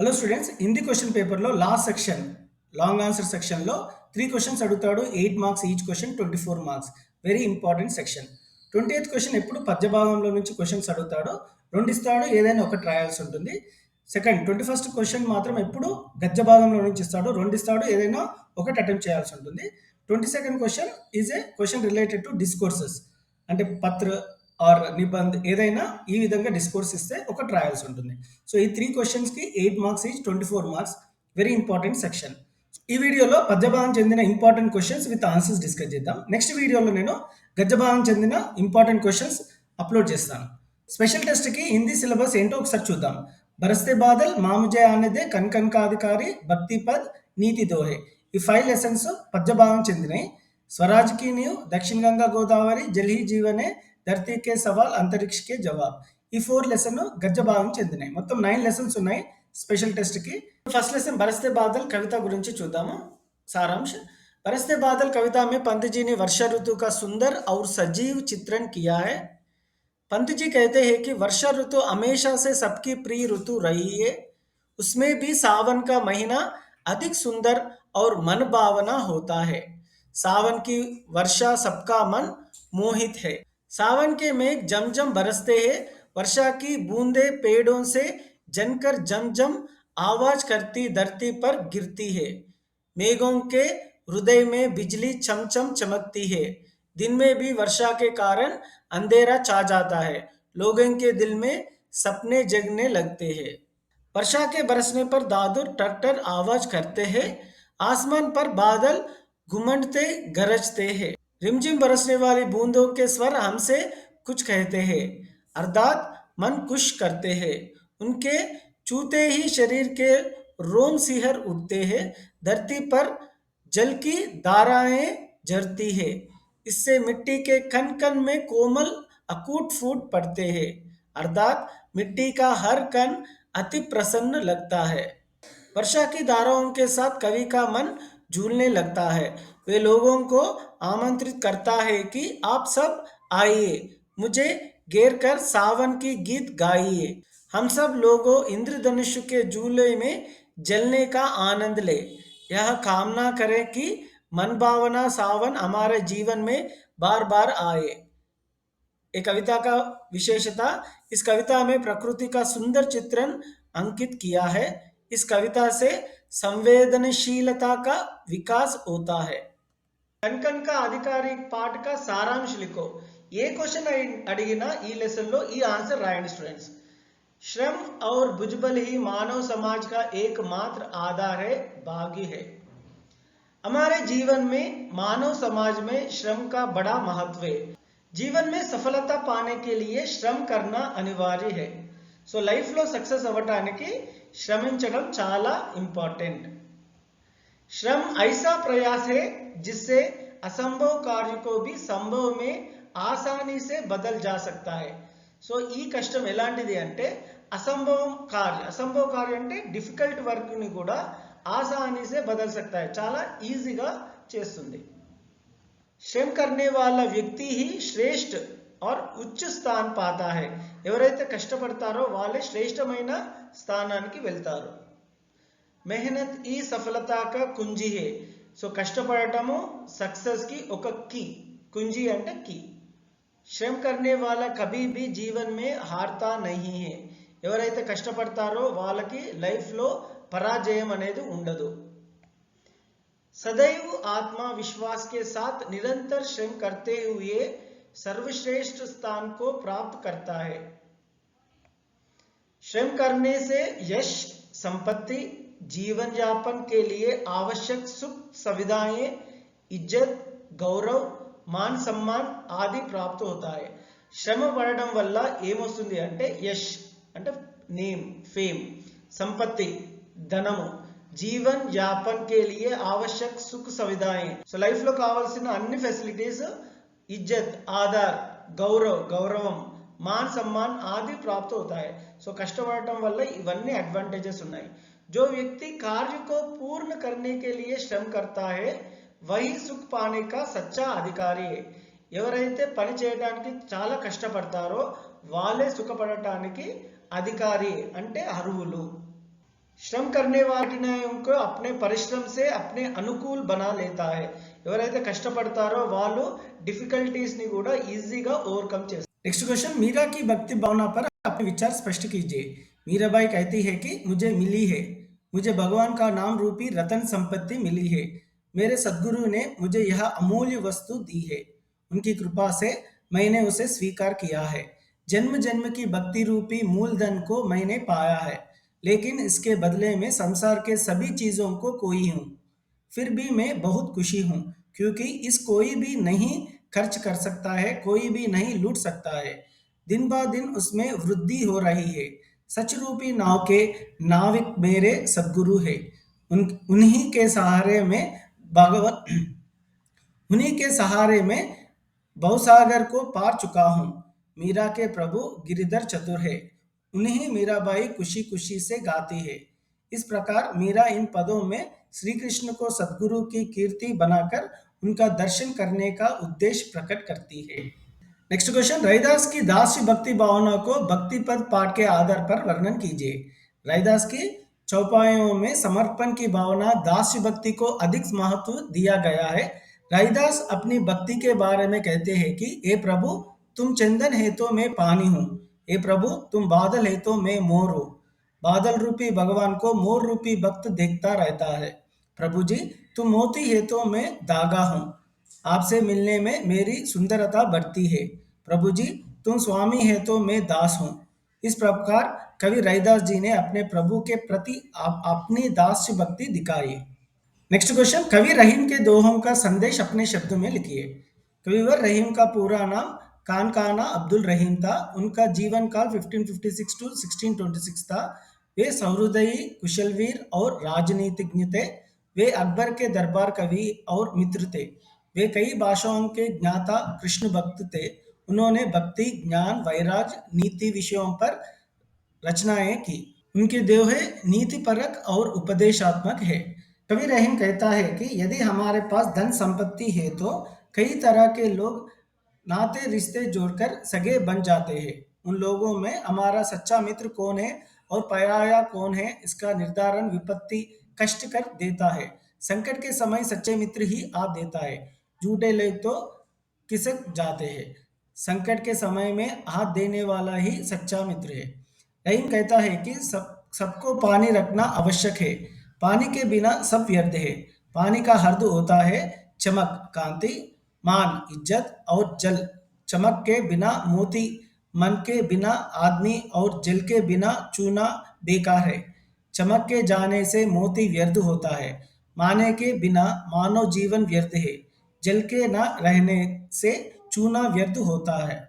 Hello students, Hindi question పేపర్లో last section long answer సెక్షన్లో 3 questions అడుగుతాడు. 8 marks each question, 24 marks. Very important section. 20th question ఎప్పుడు పద్య భాగంలో నుంచి క్వశ్చన్స్ అడుగుతాడు. 2 ఇస్తాడు, ఏదైనా ఒకటి రాయాల్సి ఉంటుంది. సెకండ్ 21st క్వశ్చన్ మాత్రం ఎప్పుడు గద్య భాగంలో నుంచి ఇస్తాడు. 2 ఇస్తాడు, ఏదైనా ఒకటి అటెంప్ట్ చేయాల్సి ఉంటుంది. 22nd question is a question related to discourses, అంటే పత్ర ఆర్ నిబంధ్ ఏదైనా ఈ విధంగా డిస్కోర్స్ ఇస్తే ఒకటి రాయాల్సి ఉంటుంది. సో ఈ 3 క్వశ్చన్స్కి 8 marks each, 24 marks. Very important section. ఈ వీడియోలో పద్యభాగం చెందిన important questions with answers discuss చేద్దాం. నెక్స్ట్ వీడియోలో నేను గద్యభాగం చెందిన ఇంపార్టెంట్ క్వశ్చన్స్ అప్లోడ్ చేస్తాను. స్పెషల్ టెస్ట్కి హిందీ సిలబస్ ఏంటో ఒకసారి చూద్దాం. బరస్తే బాదల్, మాముజే ఆనేదే, కన్ కన్ కా అధికారి, భక్తి పద్, నీతి దోహే. ఈ 5 లెసన్స్ పద్యభాగం చెందినవి. స్వరాజ్ కి నీవ్, దక్షిణ గంగా గోదావరి, జల్ హీ జీవనే, ధరతీ కే సవాల్, అంతరిక్ష కే జవాబ్. ఈ 4 లెసన్ గద్య భాగం చెందినాయి. మొత్తం 9 లెసన్స్ ఉన్నాయి స్పెషల్ టెస్ట్కి. ఫస్ట్ లెసన్ బరస్తే బాదల్ కవిత గురించి చూద్దాము. सारांश। बरसते बादल कविता में पंत जी ने वर्षा ऋतु का सुंदर और सजीव चित्रण किया है। पंत जी कहते हैं कि वर्षा ऋतु हमेशा से सबकी प्रिय ऋतु रही है, उसमें भी सावन का महीना अधिक सुंदर और मन भावना होता है। सावन की वर्षा सबका मन मोहित है। सावन के मेघ जमजम बरसते हैं, वर्षा की बूंदें पेड़ों से जनकर जमजम आवाज करती धरती पर गिरती है। मेघों के हृदय में बिजली चमचम चमकती है। दिन में भी वर्षा के कारण अंधेरा छा जाता है, लोगों के दिल में सपने जगने लगते हैं। वर्षा के बरसने पर दादुर टटर आवाज करते हैं, आसमान पर बादल घुमंडते गरजते हैं। रिमझिम बरसने वाली बूंदों के स्वर हमसे कुछ कहते हैं, अर्थात मन खुश करते हैं। उनके छूते ही शरीर के रोम सिहर उठते हैं, धरती पर जल की धाराएं झरती है, इससे मिट्टी के कण कण में कोमल अकूट फूट पड़ते हैं, अर्थात मिट्टी का हर कण अति प्रसन्न लगता है। वर्षा की धाराओं के साथ कवि का मन झूलने लगता है। वे लोगों को आमंत्रित करता है कि आप सब आइए, मुझे घेर कर सावन की गीत गाइए। हम सब लोगों इंद्रधनुष के झूले में जलने का आनंद ले। यह कामना करें कि मन भावना सावन हमारे जीवन में बार बार आए। एक कविता का विशेषता, इस कविता में प्रकृति का सुंदर चित्रण अंकित किया है। इस कविता से संवेदनशीलता का विकास होता है। कनकन का आधिकारिक पाठ का सारांश लिखो। ये क्वेश्चन अड़गिना ई लेसन लो ई आंसर रायंడి स्टूडेंट्स। श्रम और भुजबल ही मानव समाज का एकमात्र आधार है, भाग्य है। हमारे जीवन में मानव समाज में श्रम का बड़ा महत्व है। जीवन में सफलता पाने के लिए श्रम करना अनिवार्य है। సో లైఫ్లో సక్సెస్ అవ్వడానికి శ్రమించడం చాలా ఇంపార్టెంట్। श्रम ऐसा प्रयास है जिससे असंभव कार्य को भी संभव में आसानी से बदल जा सकता है। సో ఈ కష్టం ఎలాంటిది అంటే అసంభవ కార్య అంటే డిఫికల్ట్ వర్క్ ని కూడా ఆసానీ से बदल सकता है, చాలా ఈజీగా చేస్తుంది। श्रम करने वाला व्यक्ति ही श्रेष्ठ और उच्च स्थान पाता है। ఎవరైతే కష్టపడతారో వాళ్ళే శ్రేష్టమైన స్థానానికి వెళ్తారు। मेहनत ही सफलता का कुंजी है। సో కష్టపడటము సక్సెస్ కి ఒక కీ, कुंजी అంటే కీ। श्रम करने वाला कभी भी जीवन में हारता नहीं है। ఎవరైతే కష్టపడతారో వాళ్ళకి లైఫ్ లో పరాజయం అనేది ఉండదు। सदैव आत्मविश्वास के साथ निरंतर श्रम करते हुए सर्वश्रेष्ठ स्थान को प्राप्त करता है। श्रम करने से यश, संपत्ति, जीवन यापन के लिए आवश्यक सुख सुविधाएं, इज्जत, गौरव, मान सम्मान आदि प्राप्त होता है। శ్రమ పడడం వల్ల ఏమొస్తుంది అంటే యష్ అంటే నేమ్, ఫేమ్, సంపత్తి ధనము, జీవన్ యాపన్ కే లియే ఆవశ్యక్ సుఖ సువిధాయే, సో లైఫ్ లో కావాల్సిన అన్ని ఫెసిలిటీస్, ఇజ్జత్ ఆధార్, గౌరవం, మాన్ సమ్మాన్ ఆది ప్రాప్త అవుతాయి। సో కష్టపడటం వల్ల ఇవన్నీ అడ్వాంటేజెస్ ఉన్నాయి। जो व्यक्ति कार्य को पूर्ण करने के लिए श्रम करता है वही सुख पाने का सच्चा अधिकारी है। ఎవరైతే పని చేయడానికి చాలా కష్టపడతారో వాళ్ళే సుఖపడటానికి అధికారి అంటే అర్హులు। శ్రమ करने వాటిని अपने పరిశ్రమ से अपने అనుకూల్ బనా లేతా హై. ఎవరైతే కష్టపడతారో వాళ్ళు డిఫికల్టీస్ ని కూడా ఈజీగా ఓవర్కమ్ చేస్తారు. नेक्स्ट क्वेश्चन, मीरा की भक्ति भावना पर अपने विचार स्पष्ट कीजिए. मीराबाई कहती है कि मुझे मिली है, मुझे भगवान का नाम रूपी रतन संपत्ति मिली है. मेरे सद्गुरु ने मुझे यह अमूल्य वस्तु दी है. उनकी कृपा से मैंने उसे स्वीकार किया है. जन्म जन्म की भक्ति रूपी मूलधन को मैंने पाया है, लेकिन इसके बदले में संसार के सभी चीजों को खोई हूँ. फिर भी मैं बहुत खुशी हूँ, क्योंकि इस कोई भी नहीं खर्च कर सकता है, कोई भी नहीं लूट सकता है. दिन ब दिन उसमें वृद्धि हो रही है. सच रूपी नाव के नाविक मेरे सद्गुरु है. उन्हीं के सहारे में भगवत उन्हीं के सहारे में भवसागर को पार चुका हूँ. मीरा के प्रभु गिरिधर चतुर है, उन्हीं मीराबाई खुशी खुशी से गाती है. इस प्रकार मीरा इन पदों में श्री कृष्ण को सद्गुरु की कीर्ति बनाकर उनका दर्शन करने का उद्देश्य प्रकट करती है. नेक्स्ट क्वेश्चन, रैदास की दास्य भक्ति भावना को भक्ति पद पाठ के आधार पर वर्णन कीजिए. रैदास की चौपाइयों में समर्पण की भावना, दास्य भक्ति को अधिक महत्व दिया गया है. रैदास अपनी भक्ति के बारे में कहते हैं कि हे प्रभु, तुम चंदन है तो मैं पानी हूँ. हे प्रभु, तुम बादल है तो मैं मोर हूँ. बादल रूपी भगवान को मोर रूपी भक्त देखता रहता है. प्रभु जी, तुम मोती है तो मैं धागा हूँ. आपसे मिलने में मेरी सुंदरता बढ़ती है. प्रभु जी, तुम स्वामी है तो मैं दास हूँ. इस प्रकार कवि रैदास जी ने अपने प्रभु के प्रति अपनी दास्य भक्ति दिखाई. नेक्स्ट क्वेश्चन, कवि रहीम के दोहों का संदेश अपने शब्दों में लिखिए. कविवर रहीम का पूरा नाम कानकाना अब्दुल रहीम था. उनका जीवन काल 1556 टू 1626 था. वे सहृदयी, कुशलवीर और राजनीतिज्ञ थे. वे अकबर के दरबार कवि और मित्र थे. वे कई भाषाओं के ज्ञाता कृष्ण भक्त थे. उन्होंने भक्ति, ज्ञान, वैराग्य, नीति विषयों पर रचनाएं की. उनके दोहे नीतिपरक और उपदेशात्मक है. कवि रहीम कहता है कि यदि हमारे पास धन संपत्ति है तो कई तरह के लोग नाते रिश्ते जोड़कर सगे बन जाते हैं. उन लोगों में हमारा सच्चा मित्र कौन है और पराया कौन है, इसका निर्धारण विपत्ति कष्ट कर देता है. संकट के समय सच्चे मित्र ही आप देता है. झूठे लोग तो खिसक जाते हैं. संकट के समय में हाथ देने वाला ही सच्चा मित्र है. रहीम कहता है कि सबको पानी रखना आवश्यक है. पानी के बिना सब व्यर्थ है. पानी का अर्थ होता है चमक, कांति, मान, इज्जत और जल. चमक के बिना मोती, मन के बिना आदमी और जल के बिना चूना बेकार है. चमक के जाने से मोती व्यर्थ होता है. माने के बिना मानव जीवन व्यर्थ है. जल के न रहने से चूना व्यर्थ होता है.